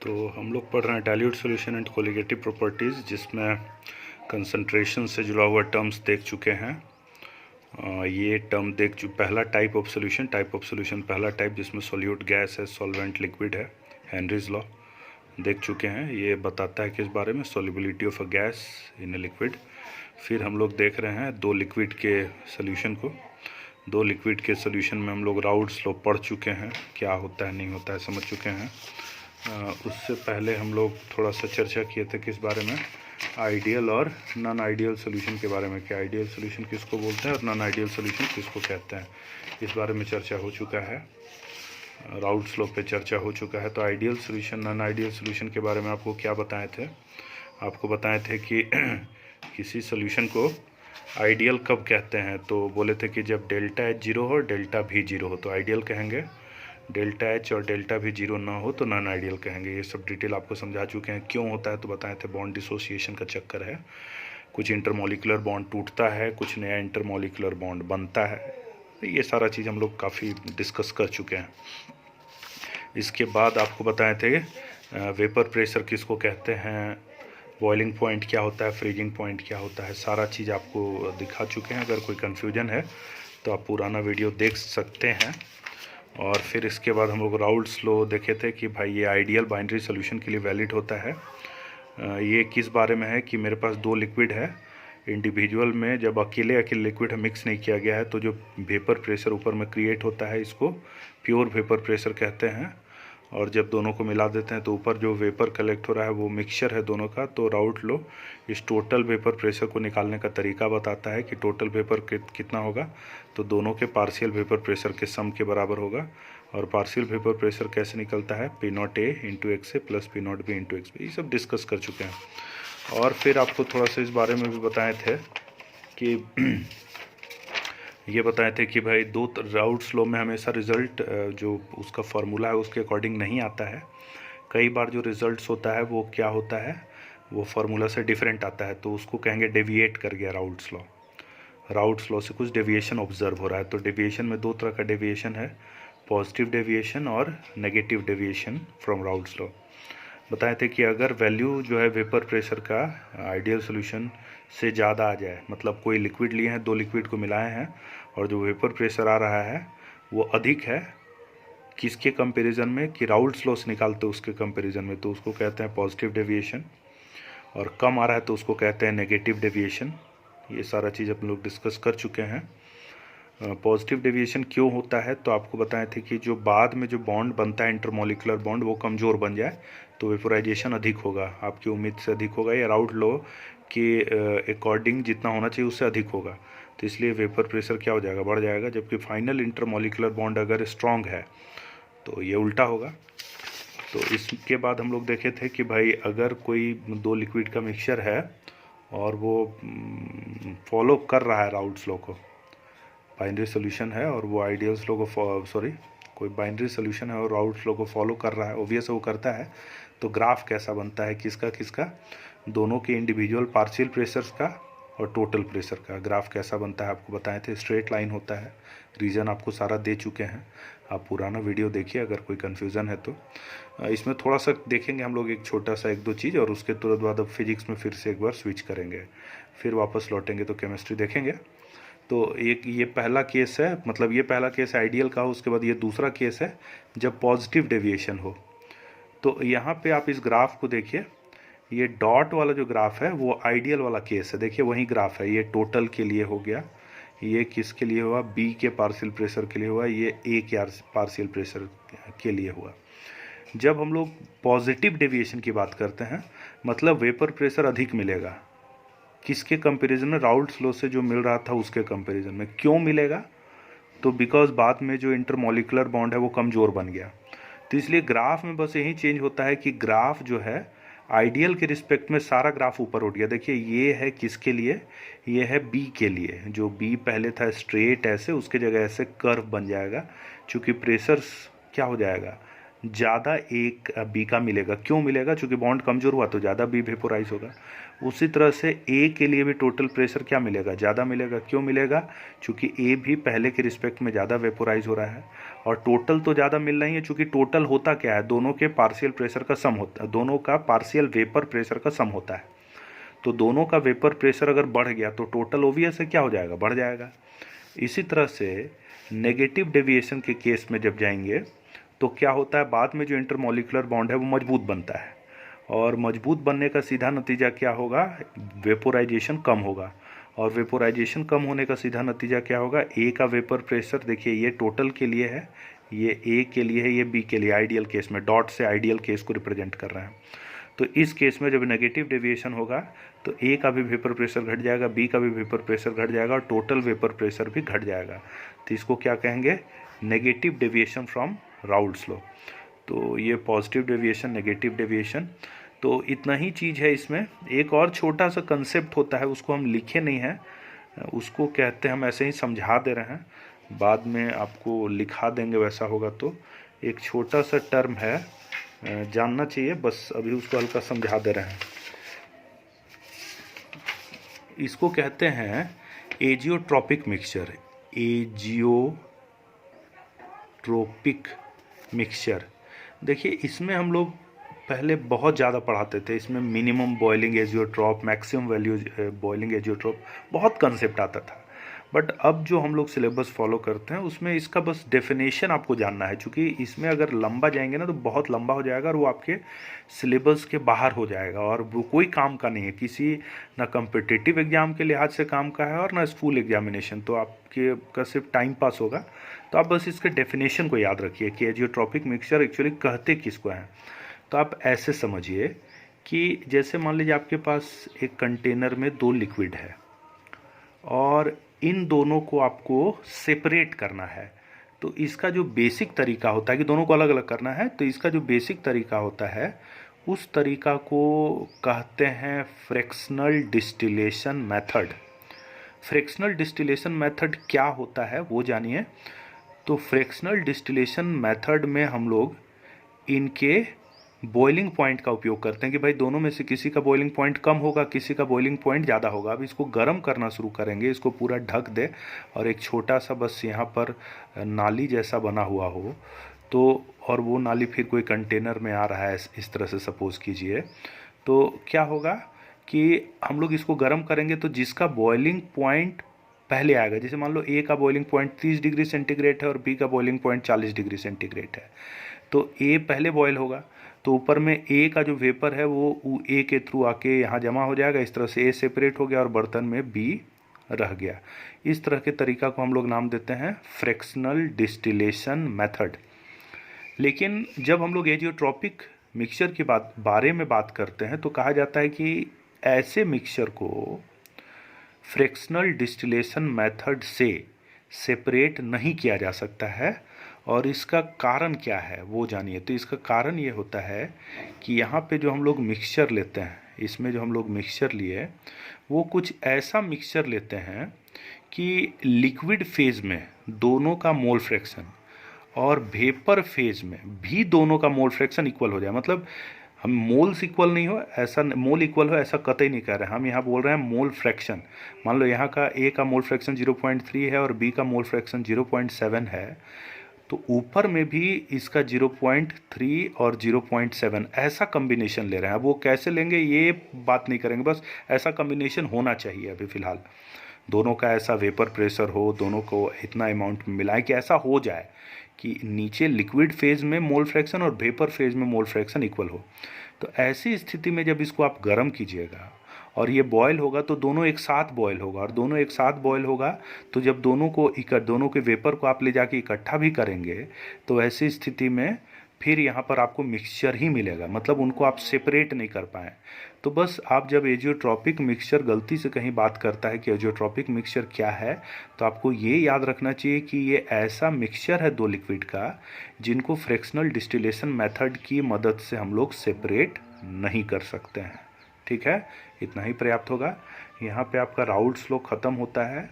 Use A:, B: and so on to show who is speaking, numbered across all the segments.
A: तो हम लोग पढ़ रहे हैं dilute solution and colligative properties, जिसमें कंसंट्रेशन से जुड़ा हुआ टर्म्स देख चुके हैं। ये टर्म पहला टाइप ऑफ सॉल्यूशन पहला टाइप जिसमें सोल्यूट गैस है, सॉल्वेंट लिक्विड है, हेनरीज लॉ देख चुके हैं। ये बताता है किस बारे में, solubility of a gas in a liquid. फिर हम लोग देख रहे हैं दो लिक्विड के सोल्यूशन को। दो लिक्विड के सोल्यूशन में हम लोग राउल्ट्स लॉ पढ़ चुके हैं, क्या होता है नहीं होता है समझ चुके हैं। उससे पहले हम लोग थोड़ा सा चर्चा किए थे किस बारे में, आइडियल और नॉन आइडियल सोल्यूशन के बारे में, कि आइडियल सोल्यूशन किसको बोलते हैं और नॉन आइडियल सोल्यूशन किसको कहते हैं, इस बारे में चर्चा हो चुका है। राउल्ट्स लॉ पे चर्चा हो चुका है। तो ideal solution non ideal solution के बारे में आपको क्या बताए थे, आपको बताए थे कि किसी सोल्यूशन को आइडियल कब कहते हैं, तो बोले थे कि जब डेल्टा एच जीरो हो, डेल्टा भी जीरो हो तो आइडियल कहेंगे, डेल्टा एच और डेल्टा भी जीरो ना हो तो नॉन आइडियल कहेंगे। ये सब डिटेल आपको समझा चुके हैं। क्यों होता है तो बताए थे, बॉन्ड डिसोसिएशन का चक्कर है, कुछ इंटरमॉलिकुलर बॉन्ड टूटता है, कुछ नया इंटरमॉलिकुलर बॉन्ड बनता है। ये सारा चीज़ हम लोग काफ़ी डिस्कस कर चुके हैं। इसके बाद आपको बताए थे वेपर प्रेशर किसको कहते हैं, बॉइलिंग पॉइंट क्या होता है, फ्रीजिंग पॉइंट क्या होता है, सारा चीज़ आपको दिखा चुके हैं। अगर कोई कन्फ्यूजन है तो आप पुराना वीडियो देख सकते हैं। और फिर इसके बाद हम लोग राउल्ट्स लॉ देखे थे कि भाई ये आइडियल बाइनरी सोल्यूशन के लिए वैलिड होता है। ये किस बारे में है कि मेरे पास दो लिक्विड है, इंडिविजुअल में जब अकेले लिक्विड मिक्स नहीं किया गया है तो जो वेपर प्रेशर ऊपर में क्रिएट होता है इसको प्योर वेपर प्रेशर कहते हैं। और जब दोनों को मिला देते हैं तो ऊपर जो वेपर कलेक्ट हो रहा है वो मिक्सचर है दोनों का। तो राउल्ट लॉ इस टोटल वेपर प्रेशर को निकालने का तरीका बताता है कि टोटल वेपर कितना होगा, तो दोनों के पार्शियल वेपर प्रेशर के सम के बराबर होगा। और पार्शियल वेपर प्रेशर कैसे निकलता है, P not A into X A plus P not B into X B, ये सब डिस्कस कर चुके हैं। और फिर आपको थोड़ा सा इस बारे में भी बताए थे कि ये बताए थे कि भाई दो राउल्ट्स लॉ में हमेशा रिज़ल्ट जो उसका फार्मूला है उसके अकॉर्डिंग नहीं आता है। कई बार जो रिज़ल्ट्स होता है वो क्या होता है, वो फार्मूला से डिफरेंट आता है, तो उसको कहेंगे डेविएट कर गया राउल्ट्स लॉ। राउल्ट्स लॉ से कुछ डेविएशन ऑब्जर्व हो रहा है। तो डेविएशन में दो तरह का डेविएशन है, पॉजिटिव डेविएशन और negative deviation from Raoult's law. बताए थे कि अगर वैल्यू जो है वेपर प्रेशर का आइडियल सोल्यूशन से ज़्यादा आ जाए, मतलब कोई लिक्विड लिए हैं, दो लिक्विड को मिलाए हैं और जो वेपर प्रेशर आ रहा है वो अधिक है किसके कंपैरिजन में, कि राउल्ट्स लॉ से निकालते उसके कंपैरिजन में, तो उसको कहते हैं पॉजिटिव डेविएशन। और कम आ रहा है तो उसको कहते हैं नेगेटिव डेविएशन। ये सारा चीज़ अपन लोग डिस्कस कर चुके हैं। पॉजिटिव डेविएशन क्यों होता है तो आपको बताए थे कि जो बाद में जो बॉन्ड बनता है इंटरमॉलिकुलर बॉन्ड वो कमज़ोर बन जाए तो वेपोराइजेशन अधिक होगा, आपकी उम्मीद से अधिक होगा, या राउल्ट लॉ के अकॉर्डिंग जितना होना चाहिए उससे अधिक होगा। तो इसलिए वेपर प्रेशर क्या हो जाएगा, बढ़ जाएगा। जबकि फाइनल इंटरमॉलिकुलर बॉन्ड अगर स्ट्रॉन्ग है तो ये उल्टा होगा। तो इसके बाद हम लोग देखे थे कि भाई अगर कोई दो लिक्विड का मिक्सचर है और वो फॉलो कर रहा है राउल्ट्स लॉ को, बाइनरी सोल्यूशन है और वो आइडियल्स लॉ को कोई बाइनरी सोल्यूशन है और राउल्ट्स लॉ को फॉलो कर रहा है, ऑब्वियस वो करता है, तो ग्राफ कैसा बनता है, किसका किसका, दोनों के इंडिविजुअल पार्शियल प्रेशर्स का और टोटल प्रेशर का ग्राफ कैसा बनता है आपको बताए थे। स्ट्रेट लाइन होता है, रीज़न आपको सारा दे चुके हैं, आप पुराना वीडियो देखिए अगर कोई कन्फ्यूज़न है तो। इसमें थोड़ा सा देखेंगे हम लोग एक छोटा सा एक दो चीज़, और उसके तुरंत बाद अब फिजिक्स में फिर से एक बार स्विच करेंगे, फिर वापस लौटेंगे तो केमिस्ट्री देखेंगे। तो एक ये पहला केस है, मतलब ये पहला केस आइडियल का हो, उसके बाद ये दूसरा केस है जब पॉजिटिव डेविएशन हो। तो यहाँ पे आप इस ग्राफ को देखिए, ये डॉट वाला जो ग्राफ है वो आइडियल वाला केस है, देखिए वही ग्राफ है। ये टोटल के लिए हो गया, ये किसके लिए हुआ, बी के पार्शियल प्रेशर के लिए हुआ, ये ए के पार्शियल प्रेशर के लिए हुआ। जब हम लोग पॉजिटिव डेविएशन की बात करते हैं मतलब वेपर प्रेशर अधिक मिलेगा, किसके कंपैरिजन में, राउल्ट्स लॉ से जो मिल रहा था उसके कंपैरिजन में। क्यों मिलेगा, तो बिकॉज बाद में जो इंटरमॉलिकुलर बॉन्ड है वो कमज़ोर बन गया। तो इसलिए ग्राफ में बस यही चेंज होता है कि ग्राफ जो है आइडियल के रिस्पेक्ट में सारा ग्राफ ऊपर उठ गया। देखिए ये है किसके लिए, ये है बी के लिए, जो बी पहले था स्ट्रेट ऐसे, उसके जगह ऐसे कर्व बन जाएगा, चूँकि प्रेशर क्या हो जाएगा, ज़्यादा एक बी का मिलेगा। क्यों मिलेगा? चूँकि बॉन्ड कमज़ोर हुआ तो ज़्यादा बी वेपोराइज होगा। उसी तरह से ए के लिए भी टोटल प्रेशर क्या मिलेगा? ज़्यादा मिलेगा। क्यों मिलेगा? चूँकि ए भी पहले के रिस्पेक्ट में ज़्यादा वेपोराइज हो रहा है और टोटल तो ज़्यादा मिल रही है, चूँकि टोटल होता क्या है? दोनों के पार्शियल प्रेशर का सम होता है, दोनों का पार्शियल वेपर प्रेशर का सम होता है। तो दोनों का वेपर प्रेशर अगर बढ़ गया तो टोटल ओवियस है क्या हो जाएगा? बढ़ जाएगा। इसी तरह से नेगेटिव डेविएशन के केस में जब जाएंगे तो क्या होता है? बाद में जो इंटरमॉलिक्यूलर बॉन्ड है वो मजबूत बनता है और मजबूत बनने का सीधा नतीजा क्या होगा? वेपोराइजेशन कम होगा और वेपोराइजेशन कम होने का सीधा नतीजा क्या होगा? ए का वेपर प्रेशर, देखिए ये टोटल के लिए है, ये ए के लिए है, ये बी के लिए, आइडियल केस में डॉट से आइडियल केस को रिप्रेजेंट कर रहे हैं। तो इस केस में जब नेगेटिव डेविएशन होगा तो ए का भी वेपर प्रेशर घट जाएगा, बी का भी वेपर प्रेशर घट जाएगा और टोटल वेपर प्रेशर भी घट जाएगा। तो इसको क्या कहेंगे? Negative deviation from Raoult's law. तो ये पॉजिटिव डेविएशन, नेगेटिव डेविएशन, तो इतना ही चीज़ है इसमें। एक और छोटा सा कंसेप्ट होता है, उसको हम लिखे नहीं हैं, उसको कहते हैं, हम ऐसे ही समझा दे रहे हैं, बाद में आपको लिखा देंगे वैसा होगा। तो एक छोटा सा टर्म है, जानना चाहिए, बस अभी उसको हल्का समझा दे रहे हैं। इसको कहते हैं एजियोट्रॉपिक मिक्सचर। एजियोट्रोपिक मिक्सचर, देखिए इसमें हम लोग पहले बहुत ज़्यादा पढ़ाते थे। इसमें minimum boiling azeotrope, maximum value boiling azeotrope, बहुत कंसेप्ट आता था। बट अब जो हम लोग सिलेबस फॉलो करते हैं उसमें इसका बस डेफिनेशन आपको जानना है, क्योंकि इसमें अगर लंबा जाएंगे ना तो बहुत लंबा हो जाएगा और वो आपके सिलेबस के बाहर हो जाएगा और वो कोई काम का नहीं है, किसी ना कम्पिटिटिव एग्जाम के लिहाज से काम का है और ना स्कूल एग्जामिनेशन, तो आपके का सिर्फ टाइम पास होगा। तो आप बस इसके डेफिनेशन को याद रखिए कि एजियोट्रॉपिक मिक्सचर एक्चुअली कहते किसको हैं। तो आप ऐसे समझिए कि जैसे मान लीजिए आपके पास एक कंटेनर में दो लिक्विड है और इन दोनों को आपको सेपरेट करना है। तो इसका जो बेसिक तरीका होता है कि दोनों को अलग अलग करना है, तो इसका जो बेसिक तरीका होता है उस तरीका को कहते हैं fractional distillation method. Fractional distillation method क्या होता है वो जानिए। तो फ्रैक्शनल डिस्टिलेशन मेथड में हम लोग इनके बॉइलिंग पॉइंट का उपयोग करते हैं कि भाई दोनों में से किसी का बॉइलिंग पॉइंट कम होगा, किसी का बॉइलिंग पॉइंट ज़्यादा होगा। अब इसको गर्म करना शुरू करेंगे, इसको पूरा ढक दे और एक छोटा सा बस यहाँ पर नाली जैसा बना हुआ हो तो, और वो नाली फिर कोई कंटेनर में आ रहा है इस तरह से सपोज कीजिए, तो क्या होगा कि हम लोग इसको गर्म करेंगे तो जिसका बॉइलिंग पॉइंट पहले आएगा, जैसे मान लो ए का बॉइलिंग पॉइंट 30 डिग्री सेंटीग्रेड है और बी का बॉइलिंग पॉइंट 40 डिग्री सेंटीग्रेड है, तो ए पहले बॉयल होगा तो ऊपर में ए का जो वेपर है वो ए के थ्रू आके यहाँ जमा हो जाएगा। इस तरह से ए सेपरेट हो गया और बर्तन में बी रह गया। इस तरह के तरीका को हम लोग नाम देते हैं फ्रैक्शनल डिस्टिलेशन मेथड। लेकिन जब हम लोग एजियोट्रॉपिक मिक्सचर की बारे में बात करते हैं तो कहा जाता है कि ऐसे मिक्सचर को फ्रैक्शनल डिस्टिलेशन मेथड से सेपरेट नहीं किया जा सकता है। और इसका कारण क्या है वो जानिए। तो इसका कारण ये होता है कि यहाँ पे जो हम लोग मिक्सचर लेते हैं, इसमें जो हम लोग मिक्सचर लिए वो कुछ ऐसा मिक्सचर लेते हैं कि लिक्विड फेज में दोनों का मोल फ्रैक्शन और वेपर फेज में भी दोनों का मोल फ्रैक्शन इक्वल हो जाए। मतलब हम मोल्स इक्वल नहीं हो, ऐसा मोल इक्वल हो ऐसा कतई नहीं कह रहे हैं, हम यहाँ बोल रहे हैं मोल फ्रैक्शन। मान लो यहाँ का ए का मोल फ्रैक्शन 0.3 है और बी का मोल फ्रैक्शन 0.7 है, तो ऊपर में भी इसका 0.3 और 0.7 ऐसा कम्बिनेशन ले रहे हैं। अब वो कैसे लेंगे ये बात नहीं करेंगे, बस ऐसा कम्बिनेशन होना चाहिए अभी फ़िलहाल। दोनों का ऐसा वेपर प्रेशर हो, दोनों को इतना अमाउंट में मिलाएं कि ऐसा हो जाए कि नीचे लिक्विड फेज में मोल फ्रैक्शन और वेपर फेज में मोल फ्रैक्शन इक्वल हो। तो ऐसी स्थिति में जब इसको आप गर्म कीजिएगा और ये बॉयल होगा तो दोनों एक साथ बॉयल होगा, और दोनों एक साथ बॉयल होगा तो जब दोनों के वेपर को आप ले जाके इकट्ठा भी करेंगे तो ऐसी स्थिति में फिर यहाँ पर आपको मिक्सचर ही मिलेगा, मतलब उनको आप सेपरेट नहीं कर पाएँ। तो बस आप जब एजियोट्रॉपिक मिक्सचर गलती से कहीं बात करता है कि एजियोट्रॉपिक मिक्सचर क्या है, तो आपको ये याद रखना चाहिए कि ये ऐसा मिक्सचर है दो लिक्विड का जिनको फ्रैक्शनल डिस्टिलेशन मेथड की मदद से हम लोग सेपरेट नहीं कर सकते हैं। ठीक है, इतना ही पर्याप्त होगा। यहाँ पे आपका राउल्ट्स लॉ ख़त्म होता है।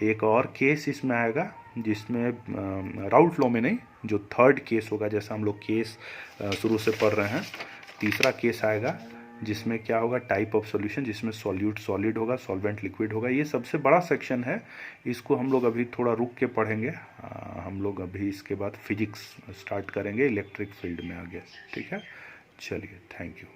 A: एक और केस इसमें आएगा जिसमें राउल्ट लॉ में नहीं, जो थर्ड केस होगा, जैसा हम लोग केस शुरू से पढ़ रहे हैं, तीसरा केस आएगा जिसमें क्या होगा, टाइप ऑफ सॉल्यूशन, जिसमें सॉल्यूट सॉलिड होगा, सॉल्वेंट लिक्विड होगा। ये सबसे बड़ा सेक्शन है, इसको हम लोग अभी थोड़ा रुक के पढ़ेंगे। हम लोग अभी इसके बाद फिजिक्स स्टार्ट करेंगे इलेक्ट्रिक फील्ड में आगे। ठीक है, चलिए, थैंक यू।